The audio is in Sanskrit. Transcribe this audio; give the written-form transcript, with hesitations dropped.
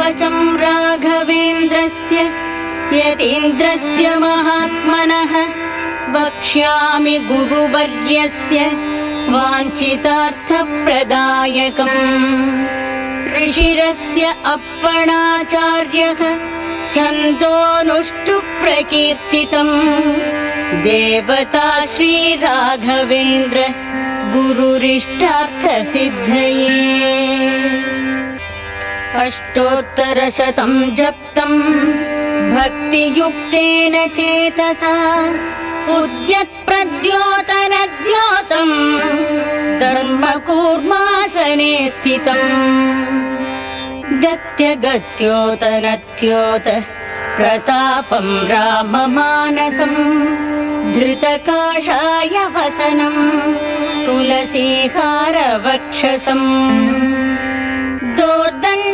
वचं राघवेन्द्रस्य यतीन्द्रस्य महात्मनः वक्ष्यामि गुरुवर्यस्य वाञ्छितार्थप्रदायकम्। ऋषिरस्य अप्पणाचार्यः छन्दोनुष्टुप्रकीर्तितम् देवता श्रीराघवेन्द्र गुरुरिष्टार्थसिद्धये। अष्टोत्तरशतं जप्तम् भक्तियुक्तेन चेतसा उद्यत्प्रद्योतनद्योतम् धर्मकूर्मासने स्थितम्। गत्यगत्योतनत्योत प्रतापं राममानसम् धृतकाषाय वसनं तुलसीहारवक्षसम्। दोर्दण्ड